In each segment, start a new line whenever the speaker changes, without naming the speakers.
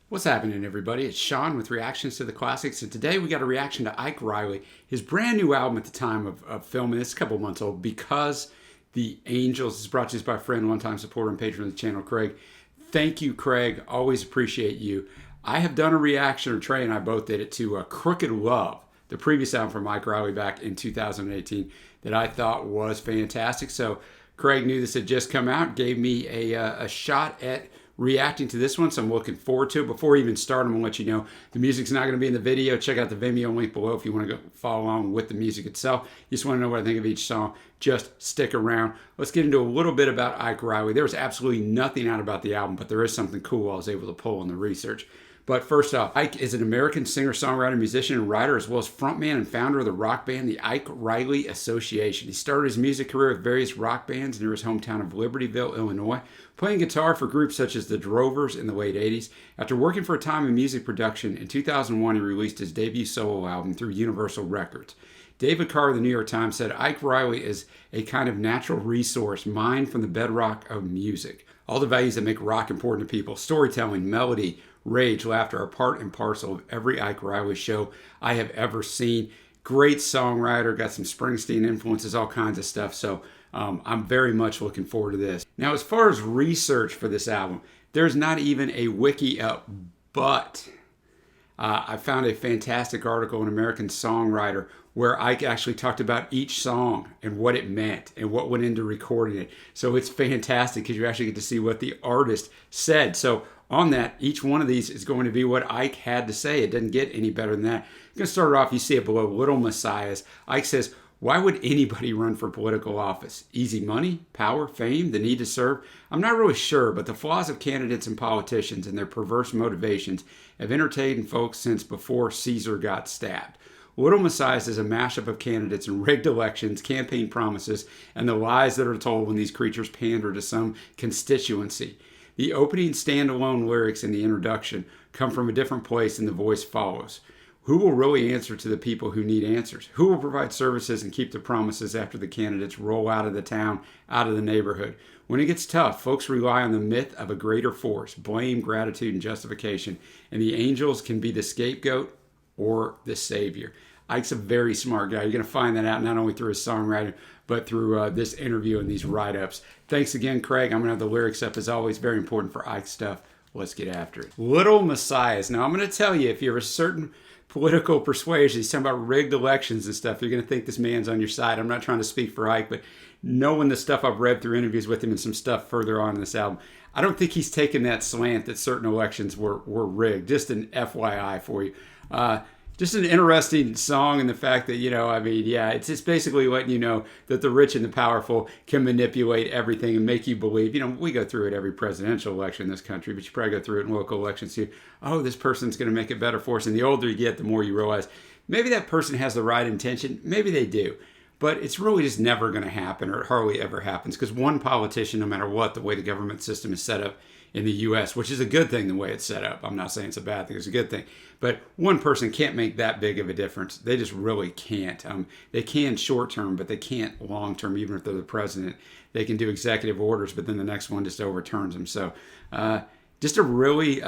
What's happening, everybody? It's Sean with Reactions to the Classics, and today we got a reaction to Ike Reilly, his brand new album at the time of filming. It's a couple months old, Because the Angels. This is brought to us by a friend, one-time supporter and patron of the channel, Craig. Thank you, Craig. Always appreciate you. I have done a reaction, or Trey and I both did it, to Crooked Love, the previous album from Ike Reilly back in 2018 that I thought was fantastic. So Craig knew this had just come out, gave me a shot at reacting to this one, so I'm looking forward to it. Before we even start, I'm going to let you know the music's not going to be in the video. Check out the Vimeo link below if you want to go follow along with the music itself. You just want to know what I think of each song, just stick around. Let's get into a little bit about Ike Reilly. There was absolutely nothing out about the album, but there is something cool I was able to pull in the research. But first off, Ike is an American singer, songwriter, musician, and writer, as well as frontman and founder of the rock band, the Ike Reilly Association. He started his music career with various rock bands near his hometown of Libertyville, Illinois, playing guitar for groups such as the Drovers in the late 80s. After working for a time in music production, in 2001 he released his debut solo album through Universal Records. David Carr of the New York Times said, Ike Reilly is a kind of natural resource mined from the bedrock of music. All the values that make rock important to people, storytelling, melody, rage, laughter, are part and parcel of every Ike Reilly show I have ever seen. Great songwriter, got some Springsteen influences, all kinds of stuff. So I'm very much looking forward to this. Now, as far as research for this album, there's not even a wiki up, but I found a fantastic article in American Songwriter where Ike actually talked about each song and what it meant and what went into recording it. So it's fantastic because you actually get to see what the artist said. So on that, each one of these is going to be what Ike had to say. It doesn't get any better than that. I'm going to start it off, you see it below, Little Messiahs. Ike says, why would anybody run for political office? Easy money, power, fame, the need to serve? I'm not really sure, but the flaws of candidates and politicians and their perverse motivations have entertained folks since before Caesar got stabbed. Little Messiahs is a mashup of candidates and rigged elections, campaign promises, and the lies that are told when these creatures pander to some constituency. The opening standalone lyrics in the introduction come from a different place and the voice follows. Who will really answer to the people who need answers? Who will provide services and keep the promises after the candidates roll out of the town, out of the neighborhood? When it gets tough, folks rely on the myth of a greater force, blame, gratitude, and justification, and the angels can be the scapegoat or the savior. Ike's a very smart guy. You're going to find that out not only through his songwriting, but through this interview and these write-ups. Thanks again, Craig. I'm going to have the lyrics up as always. Very important for Ike stuff. Let's get after it. Little Messiahs. Now, I'm going to tell you, if you're a certain political persuasion, he's talking about rigged elections and stuff, you're going to think this man's on your side. I'm not trying to speak for Ike, but knowing the stuff I've read through interviews with him and some stuff further on in this album, I don't think he's taken that slant that certain elections were rigged. Just an FYI for you. Just an interesting song, and the fact that, it's just basically letting you know that the rich and the powerful can manipulate everything and make you believe. We go through it every presidential election in this country, but you probably go through it in local elections too. Oh, this person's going to make it better for us. And the older you get, the more you realize maybe that person has the right intention. Maybe they do. But it's really just never going to happen, or it hardly ever happens, because one politician, no matter what, the way the government system is set up in the U.S., which is a good thing the way it's set up. I'm not saying it's a bad thing. It's a good thing. But one person can't make that big of a difference. They just really can't. They can short term, but they can't long term, even if they're the president. They can do executive orders, but then the next one just overturns them. So just a really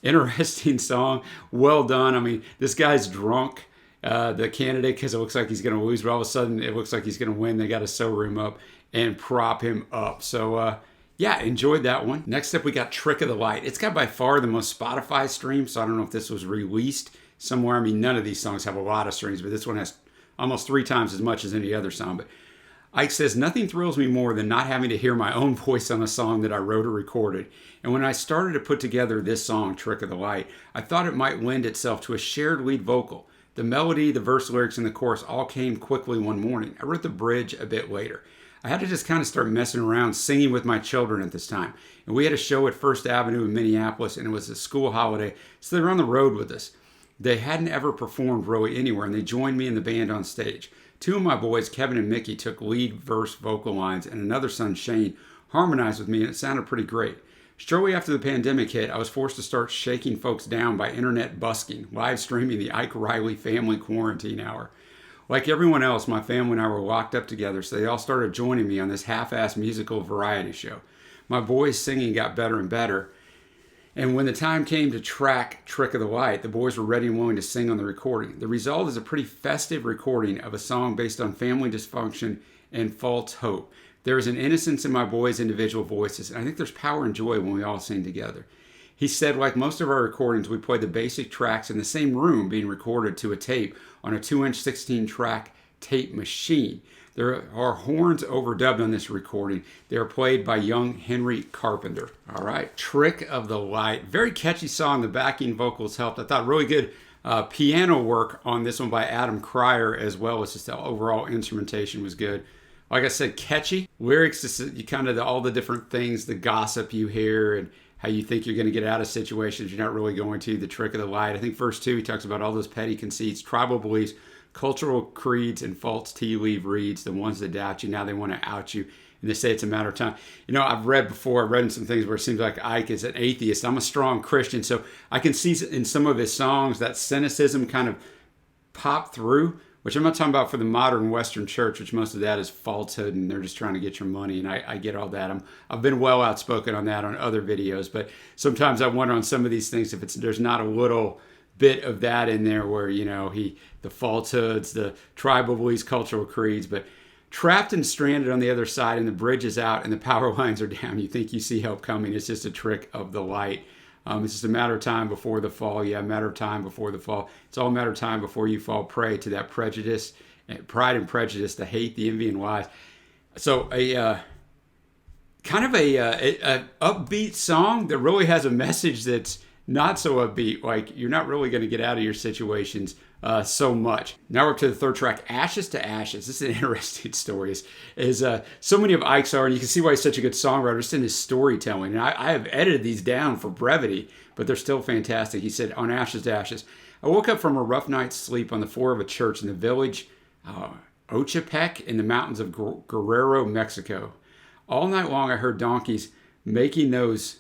interesting song. Well done. This guy's drunk. The candidate, because it looks like he's going to lose, but all of a sudden it looks like he's going to win. They got to sober him up and prop him up. So yeah, enjoyed that one. Next up, we got Trick of the Light. It's got by far the most Spotify streams, so I don't know if this was released somewhere. None of these songs have a lot of streams, but this one has almost 3 times as much as any other song. But Ike says, nothing thrills me more than not having to hear my own voice on a song that I wrote or recorded. And when I started to put together this song, Trick of the Light, I thought it might lend itself to a shared lead vocal. The melody, the verse lyrics, and the chorus all came quickly one morning. I wrote the bridge a bit later. I had to just kind of start messing around singing with my children at this time. And we had a show at First Avenue in Minneapolis, and it was a school holiday, so they were on the road with us. They hadn't ever performed really anywhere, and they joined me in the band on stage. 2 of my boys, Kevin and Mickey, took lead verse vocal lines, and another son, Shane, harmonized with me, and it sounded pretty great. Shortly after the pandemic hit, I was forced to start shaking folks down by internet busking, live streaming the Ike Reilly Family Quarantine Hour. Like everyone else, my family and I were locked up together, so they all started joining me on this half-assed musical variety show. My boys' singing got better and better, And when the time came to track Trick of the Light, the boys were ready and willing to sing on the recording. The result is a pretty festive recording of a song based on family dysfunction and false hope. There is an innocence in my boys' individual voices, and I think there's power and joy when we all sing together. He said, like most of our recordings, we played the basic tracks in the same room being recorded to a tape on a 2-inch 16-track tape machine. There are horns overdubbed on this recording. They are played by young Henry Carpenter. All right, Trick of the Light. Very catchy song. The backing vocals helped. I thought really good piano work on this one by Adam Cryer, as well as just the overall instrumentation was good. Like I said, catchy. Lyrics, just you kind of all the different things, the gossip you hear and how you think you're going to get out of situations you're not really going to. The Trick of the Light. I think verse 2, he talks about all those petty conceits, tribal beliefs, cultural creeds, and false tea leaf reads, the ones that doubt you, now they want to out you, and they say it's a matter of time. You know, I've read in some things where it seems like Ike is an atheist. I'm a strong Christian, so I can see in some of his songs that cynicism kind of pop through, which I'm not talking about for the modern Western church, which most of that is falsehood, and they're just trying to get your money, and I get all that. I've been well outspoken on that on other videos, but sometimes I wonder on some of these things if there's not a little bit of that in there where, you know, the falsehoods, the tribal beliefs, cultural creeds, but trapped and stranded on the other side, and the bridge is out and the power lines are down. You think you see help coming. It's just a trick of the light. It's just a matter of time before the fall. Yeah, a matter of time before the fall. It's all a matter of time before you fall prey to that prejudice, pride and prejudice, the hate, the envy, and lies. So kind of a upbeat song that really has a message that's not so upbeat, like you're not really going to get out of your situations so much. Now we're up to the third track, Ashes to Ashes. This is an interesting story. So many of Ike's are, and you can see why he's such a good songwriter, just in his storytelling. And I have edited these down for brevity, but they're still fantastic. He said, on Ashes to Ashes, I woke up from a rough night's sleep on the floor of a church in the village Ochapec in the mountains of Guerrero, Mexico. All night long I heard donkeys making those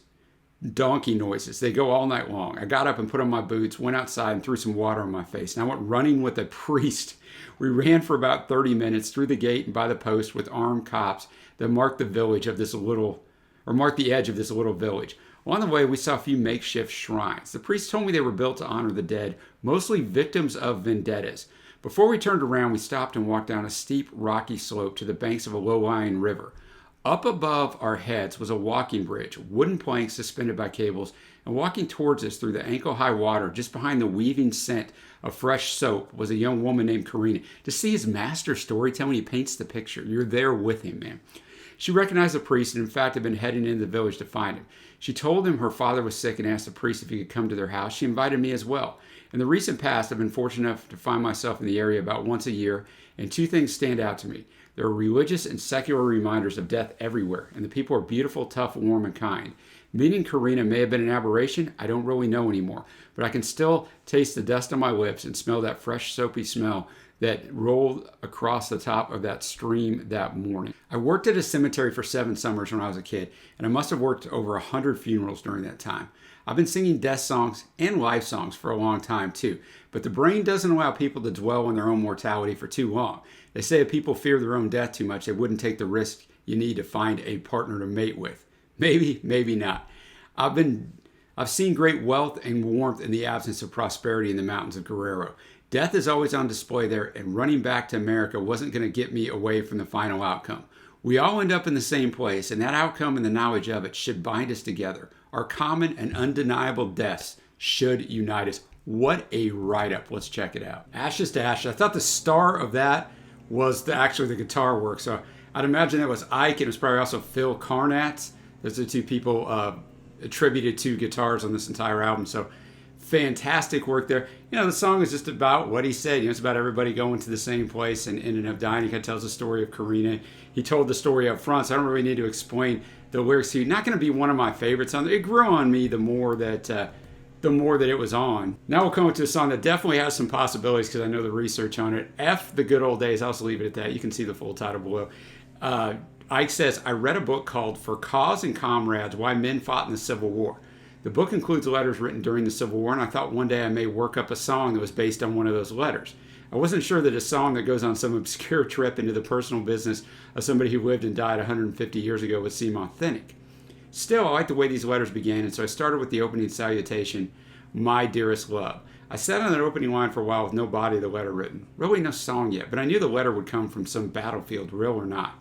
donkey noises. They go all night long. I got up and put on my boots, went outside and threw some water on my face. And I went running with a priest. We ran for about 30 minutes through the gate and by the post with armed cops that marked the edge of this little village. On the way, we saw a few makeshift shrines. The priest told me they were built to honor the dead, mostly victims of vendettas. Before we turned around, we stopped and walked down a steep, rocky slope to the banks of a low-lying river. Up above our heads was a walking bridge, wooden planks suspended by cables, and walking towards us through the ankle-high water just behind the weaving scent of fresh soap was a young woman named Karina. To see his master storytelling, he paints the picture. You're there with him, man. She recognized the priest and in fact had been heading into the village to find him. She told him her father was sick and asked the priest if he could come to their house. She invited me as well. In the recent past, I've been fortunate enough to find myself in the area about once a year, and two things stand out to me. There are religious and secular reminders of death everywhere, and the people are beautiful, tough, warm, and kind. Meeting Karina may have been an aberration. I don't really know anymore, but I can still taste the dust on my lips and smell that fresh, soapy smell that rolled across the top of that stream that morning. I worked at a cemetery for 7 summers when I was a kid, and I must have worked over 100 funerals during that time. I've been singing death songs and life songs for a long time too, but the brain doesn't allow people to dwell on their own mortality for too long. They say if people fear their own death too much, they wouldn't take the risk you need to find a partner to mate with. Maybe, maybe not. I've seen great wealth and warmth in the absence of prosperity in the mountains of Guerrero. Death is always on display there, and running back to America wasn't going to get me away from the final outcome. We all end up in the same place, and that outcome and the knowledge of it should bind us together. Our common and undeniable deaths should unite us. What a write-up. Let's check it out. Ashes to Ashes. I thought the star of that was actually the guitar work. So I'd imagine that was Ike. It was probably also Phil Carnatz. Those are the two people attributed to guitars on this entire album. So fantastic work there. You know, the song is just about what he said. You know, it's about everybody going to the same place and ending up dying. He kind of tells the story of Karina. He told the story up front, so I don't really need to explain the lyrics to you. Not going to be one of my favorites. It grew on me the more that it was on. Now we'll come to a song that definitely has some possibilities because I know the research on it. F, The Good Old Days. I'll just leave it at that. You can see the full title below. Ike says, I read a book called For Cause and Comrades, Why Men Fought in the Civil War. The book includes letters written during the Civil War, and I thought one day I may work up a song that was based on one of those letters. I wasn't sure that a song that goes on some obscure trip into the personal business of somebody who lived and died 150 years ago would seem authentic. Still, I like the way these letters began, and so I started with the opening salutation, "My dearest love." I sat on that opening line for a while with no body of the letter written. Really no song yet, but I knew the letter would come from some battlefield, real or not.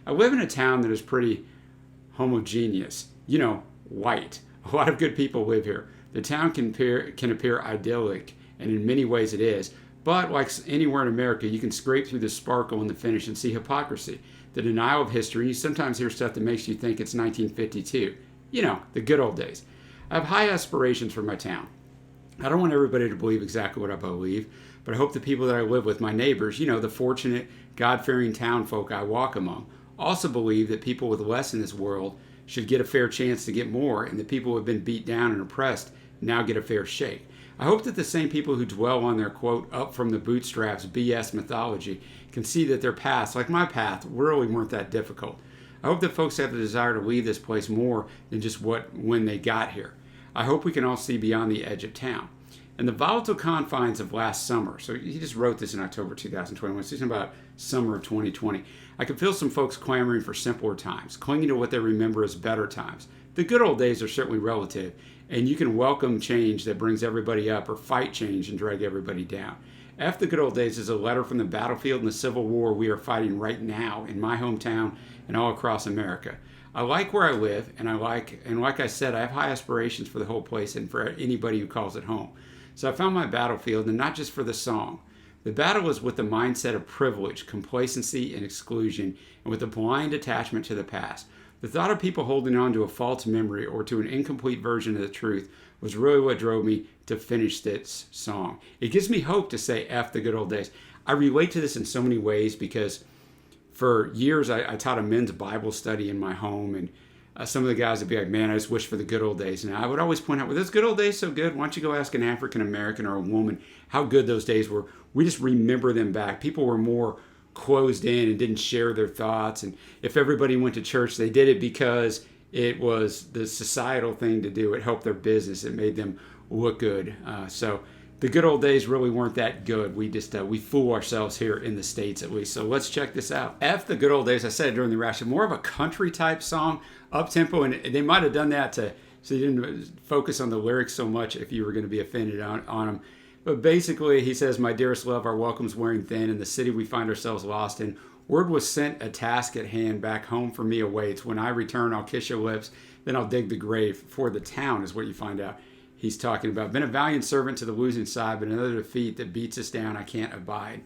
I live in a town that is pretty homogeneous. White. A lot of good people live here. The town can appear idyllic, and in many ways it is. But like anywhere in America, you can scrape through the sparkle and the finish and see hypocrisy, the denial of history. You sometimes hear stuff that makes you think it's 1952. The good old days. I have high aspirations for my town. I don't want everybody to believe exactly what I believe, but I hope the people that I live with, my neighbors, the fortunate, God-fearing town folk I walk among, also believe that people with less in this world should get a fair chance to get more, and that people who have been beat down and oppressed now get a fair shake. I hope that the same people who dwell on their, quote, up from the bootstraps BS mythology can see that their paths, like my path, really weren't that difficult. I hope that folks have the desire to leave this place more than just when they got here. I hope we can all see beyond the edge of town. And the volatile confines of last summer, so he just wrote this in October 2021, he's talking about summer of 2020. I could feel some folks clamoring for simpler times, clinging to what they remember as better times. The good old days are certainly relative, and you can welcome change that brings everybody up or fight change and drag everybody down. F the good old days is a letter from the battlefield and the Civil War we are fighting right now in my hometown and all across America. I like where I live, and like I said, I have high aspirations for the whole place and for anybody who calls it home. So I found my battlefield, and not just for the song. The battle is with the mindset of privilege, complacency, and exclusion, and with a blind attachment to the past. The thought of people holding on to a false memory or to an incomplete version of the truth was really what drove me to finish this song. It gives me hope to say F the good old days. I relate to this in so many ways because for years I taught a men's Bible study in my home, and some of the guys would be like, man, I just wish for the good old days. And I would always point out, well, those good old days so good. Why don't you go ask an African American or a woman how good those days were? We just remember them back. People were more closed in and didn't share their thoughts. And if everybody went to church, they did it because it was the societal thing to do. It helped their business. It made them look good. So the good old days really weren't that good. We just we fool ourselves here in the States, at least. So let's check this out. F the good old days. I said it during the reaction. More of a country type song, up tempo, and they might have done that so you didn't focus on the lyrics so much if you were going to be offended on them. But basically, he says, "My dearest love, our welcome's wearing thin, in the city we find ourselves lost in. Word was sent, a task at hand, back home for me awaits. When I return, I'll kiss your lips, then I'll dig the grave. For the town," is what you find out he's talking about. "Been a valiant servant to the losing side, but another defeat that beats us down I can't abide.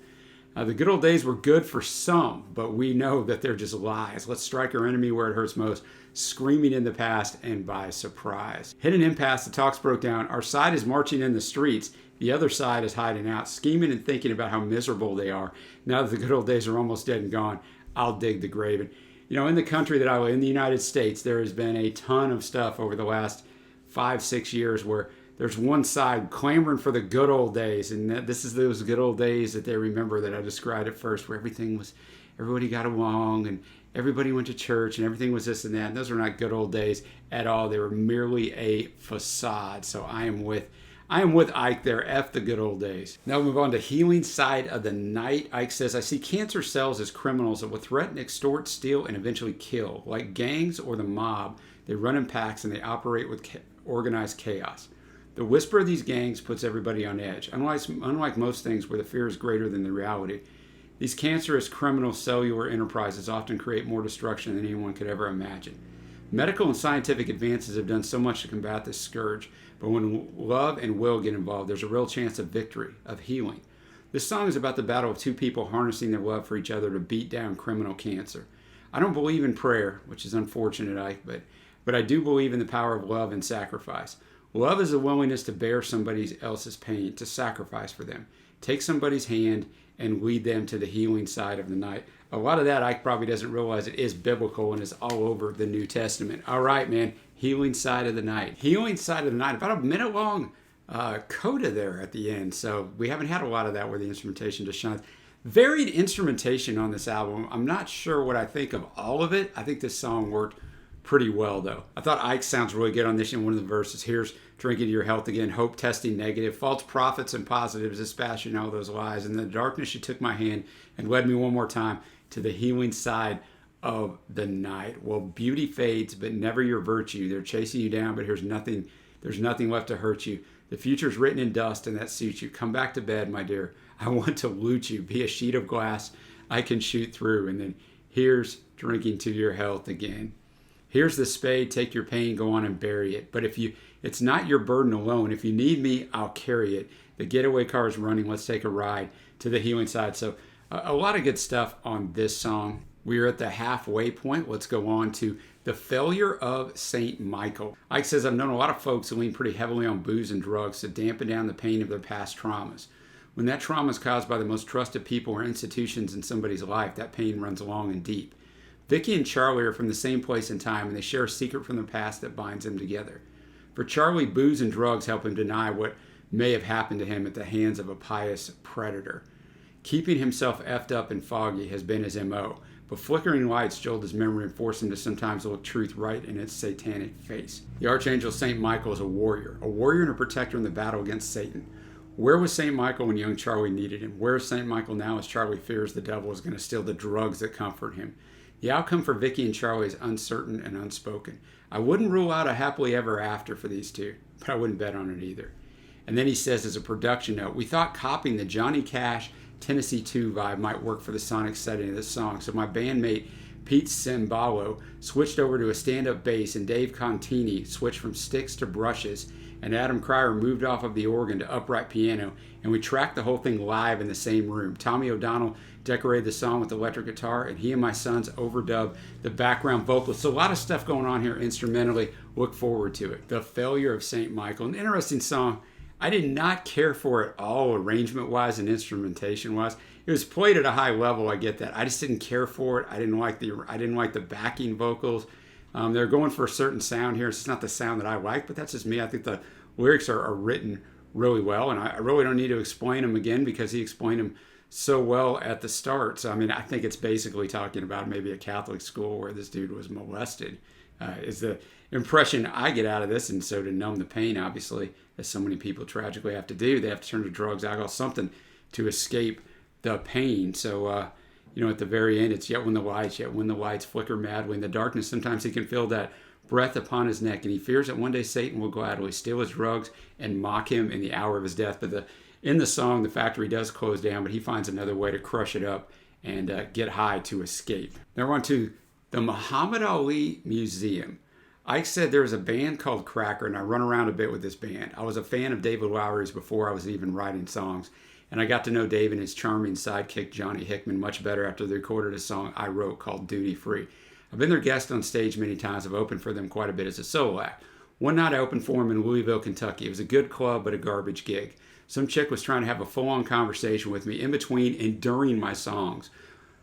The good old days were good for some, but we know that they're just lies. Let's strike our enemy where it hurts most, screaming in the past and by surprise." Hit an impasse, the talks broke down. Our side is marching in the streets. The other side is hiding out, scheming and thinking about how miserable they are. Now that the good old days are almost dead and gone, I'll dig the grave. And, in the country that I live in, the United States, there has been a ton of stuff over the last 5-6 years where there's one side clamoring for the good old days, and this is those good old days that they remember that I described at first, where everybody got along and everybody went to church and everything was this and that. And those were not good old days at all. They were merely a facade. So I am with Ike there. F the good old days. Now we'll move on to Healing Side of the Night. Ike says, "I see cancer cells as criminals that will threaten, extort, steal, and eventually kill. Like gangs or the mob, they run in packs and they operate with organized chaos. The whisper of these gangs puts everybody on edge. Unlike most things where the fear is greater than the reality, these cancerous criminal cellular enterprises often create more destruction than anyone could ever imagine. Medical and scientific advances have done so much to combat this scourge, but when love and will get involved, there's a real chance of victory, of healing. This song is about the battle of two people harnessing their love for each other to beat down criminal cancer. I don't believe in prayer, which is unfortunate, Ike, but I do believe in the power of love and sacrifice. Love is a willingness to bear somebody else's pain, to sacrifice for them. Take somebody's hand and lead them to the healing side of the night." A lot of that, Ike probably doesn't realize it is biblical and is all over the New Testament. All right, man. Healing Side of the Night. Healing Side of the Night. About a minute long coda there at the end. So we haven't had a lot of that where the instrumentation just shines. Varied instrumentation on this album. I'm not sure what I think of all of it. I think this song worked pretty well, though. I thought Ike sounds really good on this in one of the verses. Here's drinking to your health again, hope testing negative, false prophets and positives, dispatching all those lies. In the darkness, you took my hand and led me one more time to the healing side of the night. Well, beauty fades, but never your virtue. They're chasing you down, but there's nothing left to hurt you. The future's written in dust, and that suits you. Come back to bed, my dear. I want to loot you. Be a sheet of glass I can shoot through. And then here's drinking to your health again. Here's the spade. Take your pain, go on and bury it. But it's not your burden alone. If you need me, I'll carry it. The getaway car is running. Let's take a ride to the healing side. So a lot of good stuff on this song. We are at the halfway point. Let's go on to the failure of St. Michael. Ike says, I've known a lot of folks who lean pretty heavily on booze and drugs to dampen down the pain of their past traumas. When that trauma is caused by the most trusted people or institutions in somebody's life, that pain runs long and deep. Vicky and Charlie are from the same place and time, and they share a secret from their past that binds them together. For Charlie, booze and drugs help him deny what may have happened to him at the hands of a pious predator. Keeping himself effed up and foggy has been his M.O., but flickering lights jolt his memory and force him to sometimes look truth right in its satanic face. The Archangel St. Michael is a warrior and a protector in the battle against Satan. Where was St. Michael when young Charlie needed him? Where is St. Michael now as Charlie fears the devil is going to steal the drugs that comfort him? The outcome for Vicky and Charlie is uncertain and unspoken. I wouldn't rule out a happily ever after for these two, but I wouldn't bet on it either. And then he says as a production note, we thought copying the Johnny Cash Tennessee 2 vibe might work for the sonic setting of this song. So my bandmate Pete Cimbalo switched over to a stand-up bass, and Dave Contini switched from sticks to brushes, and Adam Cryer moved off of the organ to upright piano, and we tracked the whole thing live in the same room. Tommy O'Donnell decorated the song with electric guitar, and he and my sons overdubbed the background vocals. So a lot of stuff going on here instrumentally. Look forward to it. The Failure of St. Michael, an interesting song. I did not care for it all arrangement-wise and instrumentation-wise. It was played at a high level, I get that. I just didn't care for it. I didn't like the backing vocals. They're going for a certain sound here. It's not the sound that I like, but that's just me. I think the lyrics are written really well, and I really don't need to explain them again because he explained them so well at the start. So, I mean, I think it's basically talking about maybe a Catholic school where this dude was molested is the impression I get out of this. And so to numb the pain, obviously, as so many people tragically have to do, they have to turn to drugs, alcohol, something to escape the pain. So, at the very end, it's yet when the lights flicker madly in the darkness. Sometimes he can feel that breath upon his neck, and he fears that one day Satan will gladly steal his drugs and mock him in the hour of his death. But in the song, the factory does close down, but he finds another way to crush it up and get high to escape. Now we're on to the Muhammad Ali Museum. Ike said there was a band called Cracker, and I run around a bit with this band. I was a fan of David Lowery's before I was even writing songs, and I got to know Dave and his charming sidekick Johnny Hickman much better after they recorded a song I wrote called Duty Free. I've been their guest on stage many times. I've opened for them quite a bit as a solo act. One night I opened for them in Louisville, Kentucky. It was a good club, but a garbage gig. Some chick was trying to have a full-on conversation with me in between and during my songs.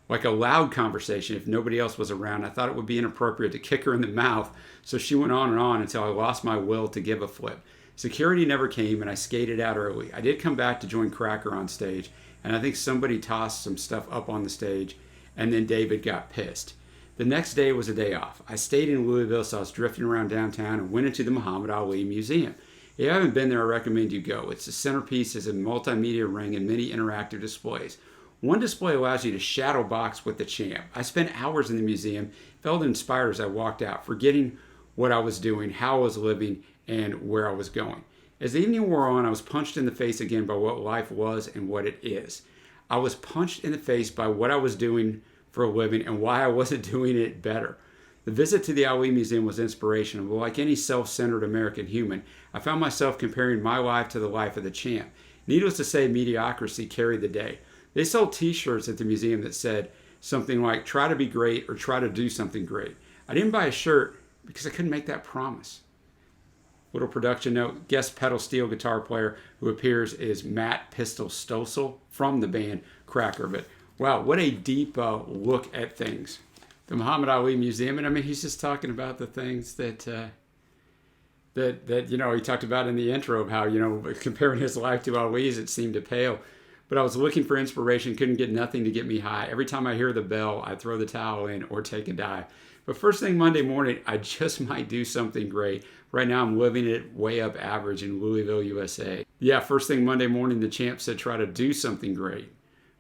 Like a loud conversation if nobody else was around. I thought it would be inappropriate to kick her in the mouth, so she went on and on until I lost my will to give a flip. Security never came, and I skated out early. I did come back to join Cracker on stage, and I think somebody tossed some stuff up on the stage, and then David got pissed. The next day was a day off. I stayed in Louisville, so I was drifting around downtown and went into the Muhammad Ali Museum. If you haven't been there, I recommend you go. It's the centerpiece is a multimedia ring and many interactive displays. One display allows you to shadow box with the champ. I spent hours in the museum, felt inspired as I walked out, forgetting what I was doing, how I was living, and where I was going. As the evening wore on, I was punched in the face again by what life was and what it is. I was punched in the face by what I was doing for a living and why I wasn't doing it better. The visit to the Ali Museum was inspirational, but like any self-centered American human, I found myself comparing my life to the life of the champ. Needless to say, mediocrity carried the day. They sold t-shirts at the museum that said something like, try to be great or try to do something great. I didn't buy a shirt because I couldn't make that promise. Little production note, guest pedal steel guitar player who appears is Matt Pistol Stossel from the band Cracker. But wow, what a deep look at things. The Muhammad Ali Museum, and I mean, he's just talking about the things that he talked about in the intro of how, comparing his life to Ali's, it seemed to pale. But I was looking for inspiration, couldn't get nothing to get me high. Every time I hear the bell, I throw the towel in or take a dive. But first thing Monday morning, I just might do something great. Right now, I'm living it way up average in Louisville, USA. Yeah, first thing Monday morning, the champ said try to do something great.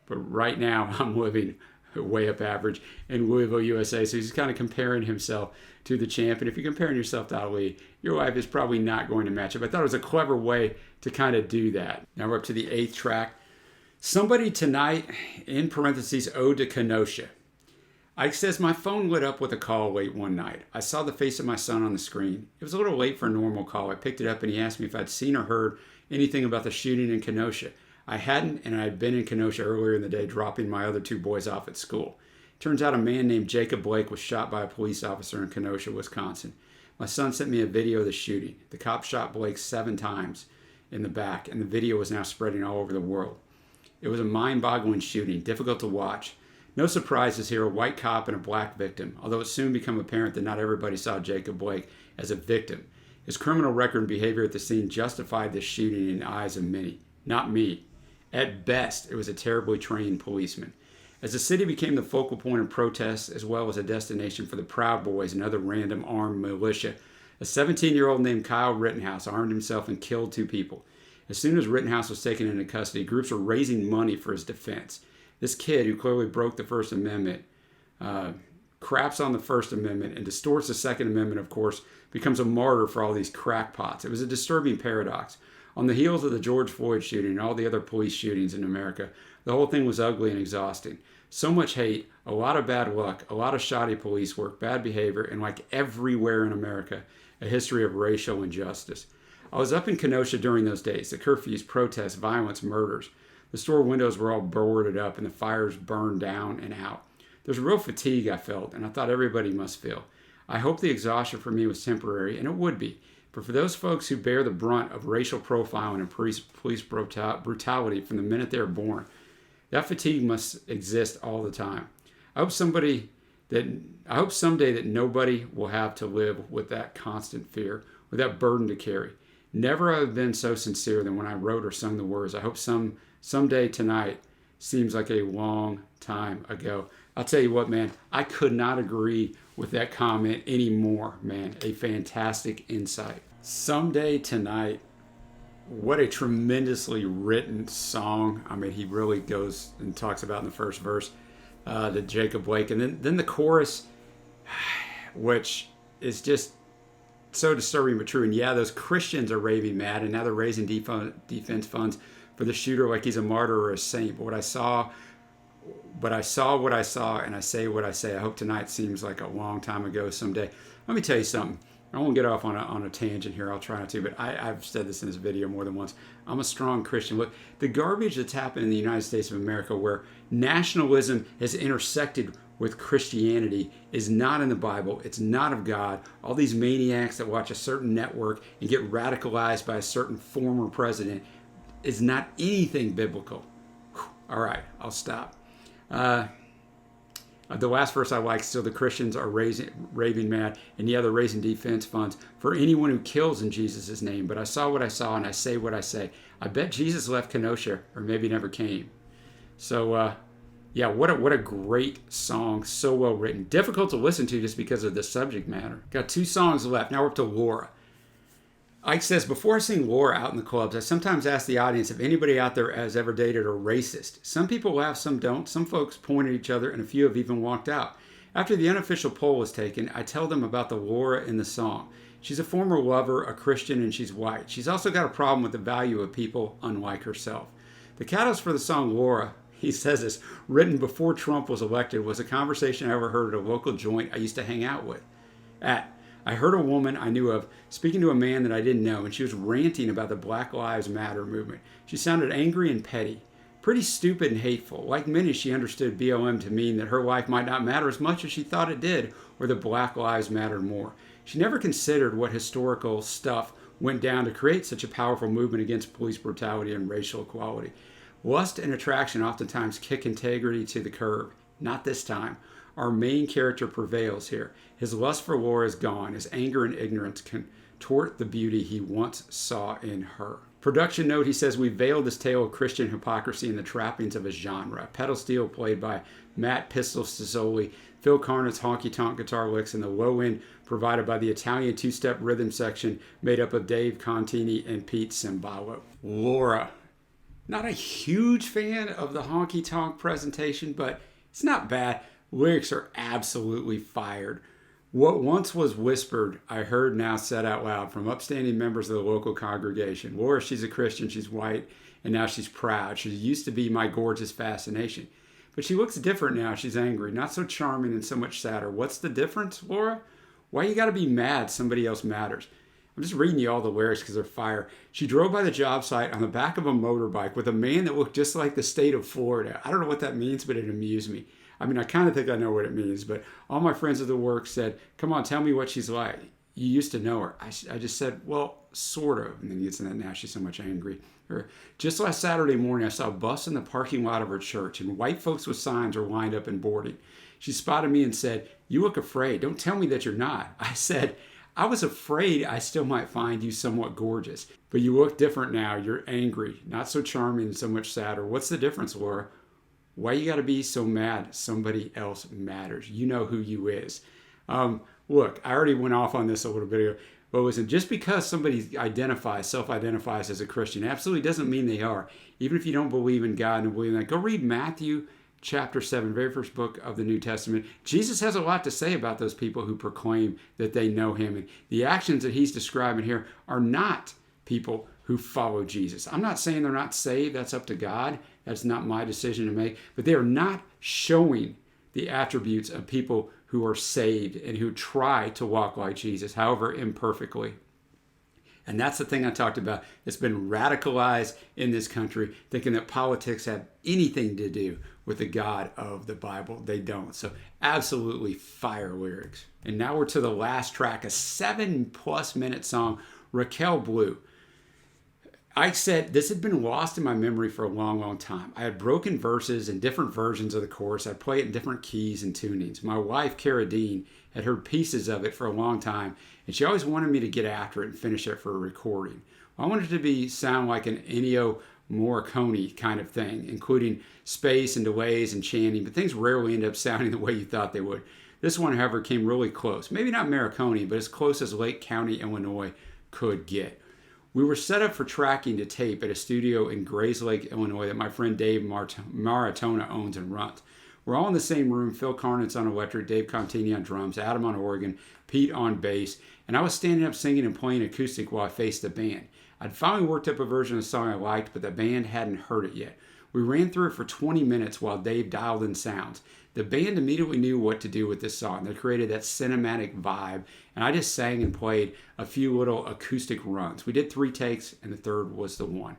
But right now, I'm living way up average in Louisville, USA. So he's kind of comparing himself to the champ. And if you're comparing yourself to Ali, your life is probably not going to match up. I thought it was a clever way to kind of do that. Now we're up to the 8th track. Somebody Tonight, in parentheses, Ode to Kenosha. Ike says, my phone lit up with a call late one night. I saw the face of my son on the screen. It was a little late for a normal call. I picked it up and he asked me if I'd seen or heard anything about the shooting in Kenosha. I hadn't, and I had been in Kenosha earlier in the day dropping my other 2 boys off at school. Turns out a man named Jacob Blake was shot by a police officer in Kenosha, Wisconsin. My son sent me a video of the shooting. The cop shot Blake 7 times in the back, and the video was now spreading all over the world. It was a mind-boggling shooting, difficult to watch. No surprises here, a white cop and a black victim, although it soon became apparent that not everybody saw Jacob Blake as a victim. His criminal record and behavior at the scene justified this shooting in the eyes of many. Not me. At best, it was a terribly trained policeman. As the city became the focal point of protests, as well as a destination for the Proud Boys and other random armed militia, a 17-year-old named Kyle Rittenhouse armed himself and killed 2 people. As soon as Rittenhouse was taken into custody, groups were raising money for his defense. This kid, who clearly broke the First Amendment, craps on the First Amendment and distorts the Second Amendment, of course, becomes a martyr for all these crackpots. It was a disturbing paradox. On the heels of the George Floyd shooting and all the other police shootings in America, the whole thing was ugly and exhausting. So much hate, a lot of bad luck, a lot of shoddy police work, bad behavior, and like everywhere in America, a history of racial injustice. I was up in Kenosha during those days, the curfews, protests, violence, murders. The store windows were all boarded up and the fires burned down and out. There's real fatigue I felt, and I thought everybody must feel. I hope the exhaustion for me was temporary, and it would be. But for those folks who bear the brunt of racial profiling and police brutality from the minute they are born, that fatigue must exist all the time. I hope someday that nobody will have to live with that constant fear, with that burden to carry. Never have I been so sincere than when I wrote or sung the words. I hope someday tonight seems like a long time ago. I'll tell you what, man, I could not agree with that comment anymore, man. A fantastic insight. Someday tonight, what a tremendously written song. I mean, he really goes and talks about in the first verse to Jacob Blake. And then the chorus, which is just so disturbing but true. And yeah, those Christians are raving mad, and now they're raising defense funds for the shooter like he's a martyr or a saint. But I saw what I saw, and I say what I say. I hope tonight seems like a long time ago someday. Let me tell you something. I won't get off on a tangent here. I'll try not to, but I've said this in this video more than once. I'm a strong Christian. Look, the garbage that's happened in the United States of America, where nationalism has intersected with Christianity, is not in the Bible. It's not of God. All these maniacs that watch a certain network and get radicalized by a certain former president is not anything biblical. Whew. All right, I'll stop. The last verse I like, still the Christians are raving mad, and yeah, they're raising defense funds for anyone who kills in Jesus' name. But I saw what I saw, and I say what I say. I bet Jesus left Kenosha, or maybe never came. So, yeah, what a great song. So well written. Difficult to listen to just because of the subject matter. Got 2 songs left. Now we're up to Laura. Ike says, before I sing Laura out in the clubs, I sometimes ask the audience if anybody out there has ever dated a racist. Some people laugh, some don't. Some folks point at each other, and a few have even walked out. After the unofficial poll is taken, I tell them about the Laura in the song. She's a former lover, a Christian, and she's white. She's also got a problem with the value of people unlike herself. The catalyst for the song Laura, he says this, written before Trump was elected, was a conversation I overheard at a local joint I used to hang out with. I heard a woman I knew of speaking to a man that I didn't know, and she was ranting about the Black Lives Matter movement. She sounded angry and petty, pretty stupid and hateful. Like many, she understood BLM to mean that her life might not matter as much as she thought it did, or that Black Lives mattered more. She never considered what historical stuff went down to create such a powerful movement against police brutality and racial equality. Lust and attraction oftentimes kick integrity to the curb. Not this time. Our main character prevails here. His lust for Laura is gone. His anger and ignorance contort the beauty he once saw in her. Production note, he says, we veiled this tale of Christian hypocrisy in the trappings of a genre. Pedal steel played by Matt Pistol Cizzoli, Phil Carnet's honky-tonk guitar licks, and the low end provided by the Italian two-step rhythm section made up of Dave Contini and Pete Cimbalo. Laura. Not a huge fan of the honky-tonk presentation, but It's not bad. Lyrics are absolutely fired. What once was whispered, I heard now said out loud from upstanding members of the local congregation. Laura, she's a Christian, she's white, and now she's proud. She used to be my gorgeous fascination. But she looks different now. She's angry, not so charming and so much sadder. What's the difference, Laura? Why you gotta be mad somebody else matters? I'm just reading you all the lyrics because they're fire. She drove by the job site on the back of a motorbike with a man that looked just like the state of Florida. I don't know what that means, but it amused me. I mean, I kind of think I know what it means, but all my friends at the work said, come on, tell me what she's like. You used to know her. I just said, well, sort of. And then he gets in that, now she's so much angry. Or, just last Saturday morning, I saw a bus in the parking lot of her church, and white folks with signs were lined up and boarding. She spotted me and said, you look afraid. Don't tell me that you're not. I said, I was afraid I still might find you somewhat gorgeous, but you look different now. You're angry, not so charming and so much sadder. What's the difference, Laura? Why you got to be so mad somebody else matters? You know who you is. Look, I already went off on this a little bit ago, but listen, just because somebody self-identifies as a Christian, absolutely doesn't mean they are. Even if you don't believe in God and believe in that, go read Matthew chapter 7, very first book of the New Testament. Jesus has a lot to say about those people who proclaim that they know him. And the actions that he's describing here are not people who follow Jesus. I'm not saying they're not saved. That's up to God. That's not my decision to make. But they are not showing the attributes of people who are saved and who try to walk like Jesus, however imperfectly. And that's the thing I talked about. It's been radicalized in this country, thinking that politics have anything to do with the God of the Bible. They don't. So absolutely fire lyrics. And now we're to the last track, a 7+ minute song, Raquel Blue. Ike said this had been lost in my memory for a long, long time. I had broken verses and different versions of the chorus. I'd play it in different keys and tunings. My wife, Cara Dean, had heard pieces of it for a long time, and she always wanted me to get after it and finish it for a recording. I wanted it to sound like an Ennio Morricone kind of thing, including space and delays and chanting, but things rarely end up sounding the way you thought they would. This one, however, came really close. Maybe not Morricone, but as close as Lake County, Illinois could get. We were set up for tracking to tape at a studio in Grayslake, Illinois that my friend Dave Maratona owns and runs. We're all in the same room, Phil Carnitz on electric, Dave Contini on drums, Adam on organ, Pete on bass, and I was standing up singing and playing acoustic while I faced the band. I'd finally worked up a version of the song I liked, but the band hadn't heard it yet. We ran through it for 20 minutes while Dave dialed in sounds. The band immediately knew what to do with this song. They created that cinematic vibe, and I just sang and played a few little acoustic runs. We did 3 takes, and the third was the one.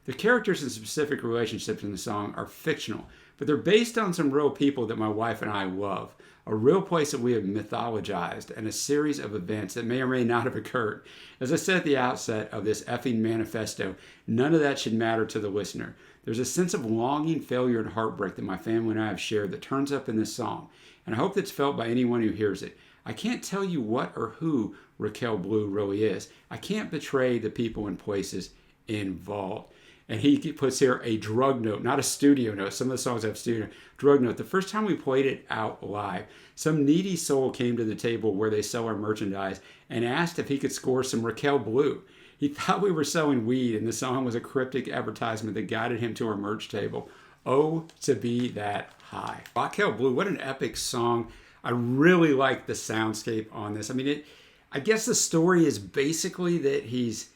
The characters and specific relationships in the song are fictional, but they're based on some real people that my wife and I love. A real place that we have mythologized, and a series of events that may or may not have occurred. As I said at the outset of this effing manifesto, none of that should matter to the listener. There's a sense of longing, failure, and heartbreak that my family and I have shared that turns up in this song, and I hope that's felt by anyone who hears it. I can't tell you what or who Raquel Blue really is. I can't betray the people and places involved. And he puts here a drug note, not a studio note. Some of the songs have studio drug note. The first time we played it out live, some needy soul came to the table where they sell our merchandise and asked if he could score some Raquel Blue. He thought we were selling weed, and the song was a cryptic advertisement that guided him to our merch table. Oh, to be that high. Raquel Blue, what an epic song. I really like the soundscape on this. I mean, I guess the story is basically that he's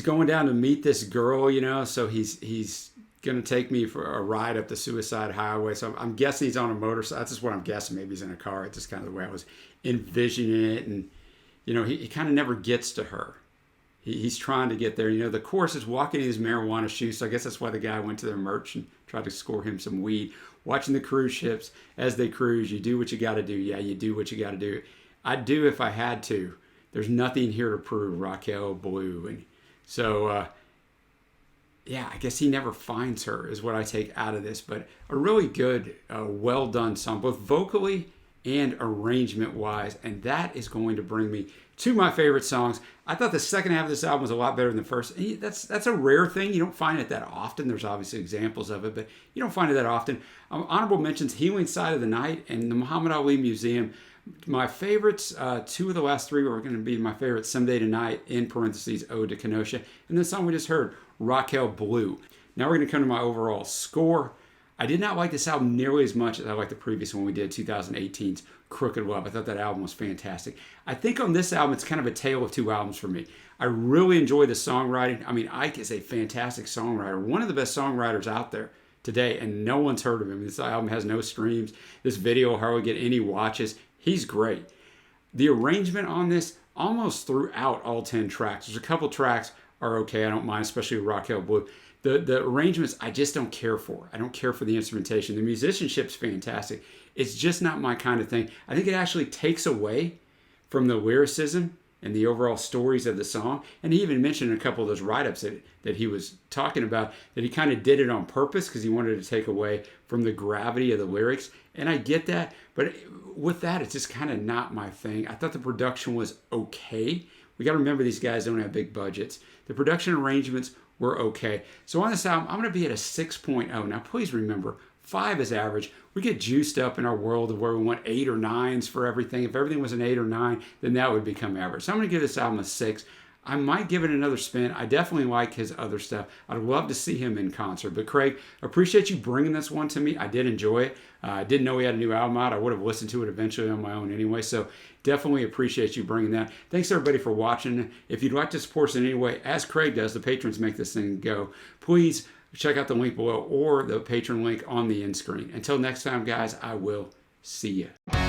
going down to meet this girl, you know, so he's going to take me for a ride up the Suicide Highway. So I'm guessing he's on a motorcycle. That's just what I'm guessing. Maybe he's in a car. It's just kind of the way I was envisioning it. And, you know, he kind of never gets to her. He's trying to get there. You know, the chorus is walking in his marijuana shoes. So I guess that's why the guy went to their merch and tried to score him some weed. Watching the cruise ships as they cruise. You do what you got to do. Yeah, you do what you got to do. I'd do if I had to. There's nothing here to prove, Raquel Blue. And so, yeah, I guess he never finds her is what I take out of this. But a really good, well done song, both vocally and arrangement-wise. And that is going to bring me to my favorite songs. I thought the second half of this album was a lot better than the first. That's a rare thing. You don't find it that often. There's obviously examples of it, but you don't find it that often. Honorable mentions, Healing Side of the Night and the Muhammad Ali Museum. My favorites, 2 of the last 3 were going to be my favorites, Someday Tonight, in parentheses, Ode to Kenosha, and the song we just heard, Raquel Blue. Now we're going to come to my overall score. I did not like this album nearly as much as I liked the previous one we did, 2018's Crooked Love. I thought that album was fantastic. I think on this album, it's kind of a tale of two albums for me. I really enjoy the songwriting. I mean, Ike is a fantastic songwriter, one of the best songwriters out there today, and no one's heard of him. This album has no streams. This video will hardly get any watches. He's great. The arrangement on this, almost throughout all 10 tracks. There's a couple tracks are okay. I don't mind, especially Rock Hill Blue. The arrangements, I just don't care for. I don't care for the instrumentation. The musicianship's fantastic. It's just not my kind of thing. I think it actually takes away from the lyricism and the overall stories of the song. And he even mentioned in a couple of those write-ups that he was talking about that he kind of did it on purpose because he wanted to take away from the gravity of the lyrics. And I get that, but with that, it's just kind of not my thing. I thought the production was okay. We got to remember these guys don't have big budgets. The production arrangements were okay. So on this album, I'm going to be at a 6.0. Now, please remember, 5 is average. We get juiced up in our world of where we want 8 or 9s for everything. If everything was an 8 or 9, then that would become average. So I'm going to give this album a 6. I might give it another spin. I definitely like his other stuff. I'd love to see him in concert. But Craig, appreciate you bringing this one to me. I did enjoy it. I didn't know he had a new album out. I would have listened to it eventually on my own anyway. So definitely appreciate you bringing that. Thanks everybody for watching. If you'd like to support us in any way, as Craig does, the patrons make this thing go. Please check out the link below or the Patron link on the end screen. Until next time, guys, I will see you.